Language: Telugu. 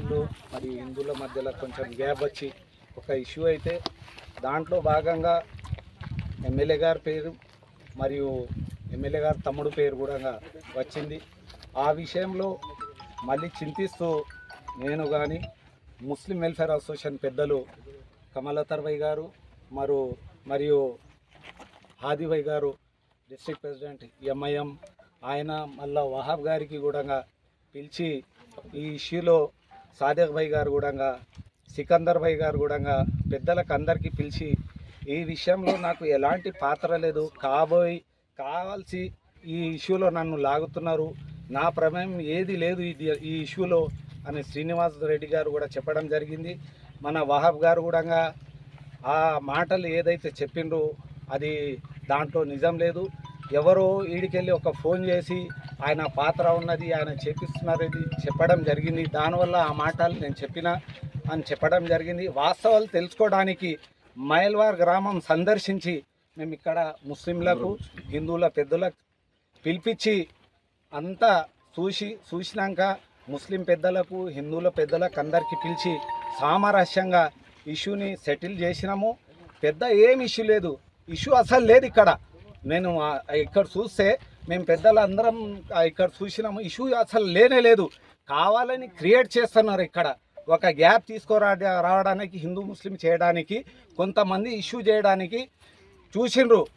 ముస్లింలు మరియు హిందువుల మధ్యలో కొంచెం గ్యాప్ వచ్చి ఒక ఇష్యూ అయితే దాంట్లో భాగంగా ఎమ్మెల్యే గారి పేరు మరియు ఎమ్మెల్యే గారి తమ్ముడు పేరు కూడా వచ్చింది. ఆ విషయంలో మళ్ళీ చింతిస్తూ నేను కానీ ముస్లిం వెల్ఫేర్ అసోసియేషన్ పెద్దలు కమలతర్ భాయ్ గారు మరియు హాదీ భాయ్ గారు డిస్ట్రిక్ట్ ప్రెసిడెంట్ ఎంఐఎం ఆయన మళ్ళా వహాబ్ గారికి కూడా పిలిచి ఈ ఇష్యూలో సాదిక్ భాయ్ గారు కూడా సికందర్ భాయ్ గారు కూడా పెద్దలకు అందరికీ పిలిచి ఈ విషయంలో నాకు ఎలాంటి పాత్ర లేదు, కావాల్సి ఈ ఇష్యూలో నన్ను లాగుతున్నారు, నా ప్రమేయం ఏది లేదు ఈ ఇష్యూలో అని శ్రీనివాస్ రెడ్డి గారు కూడా చెప్పడం జరిగింది. మన వహాబ్ గారు కూడా ఆ మాటలు ఏదైతే చెప్పిండ్రో అది దాంట్లో నిజం లేదు. ఎవరో ఈడికెళ్ళి ఒక ఫోన్ చేసి ఆయన పాత్ర ఉన్నది, ఆయన చేపిస్తున్నారని చెప్పడం జరిగింది. దానివల్ల ఆ మాటలు నేను చెప్పడం జరిగింది. వాస్తవాలు తెలుసుకోవడానికి మైల్వార్ గ్రామం సందర్శించి మేము ఇక్కడ ముస్లింలకు హిందువుల పెద్దలకు పిలిపించి అంతా చూసినాక ముస్లిం పెద్దలకు హిందువుల పెద్దలకు అందరికీ పిలిచి సామరస్యంగా ఇష్యూని సెటిల్ చేసినాము. పెద్ద ఏం ఇష్యూ లేదు, ఇష్యూ అసలు లేదు ఇక్కడ. నేను ఇక్కడ చూస్తే మేము పెద్దలు అందరం ఇక్కడ చూసినాము, ఇష్యూ అసలు లేనే లేదు. కావాలని క్రియేట్ చేస్తున్నారు ఇక్కడ ఒక గ్యాప్ రావడానికి హిందూ ముస్లిం చేయడానికి కొంతమంది ఇష్యూ చేయడానికి చూసిండ్రు.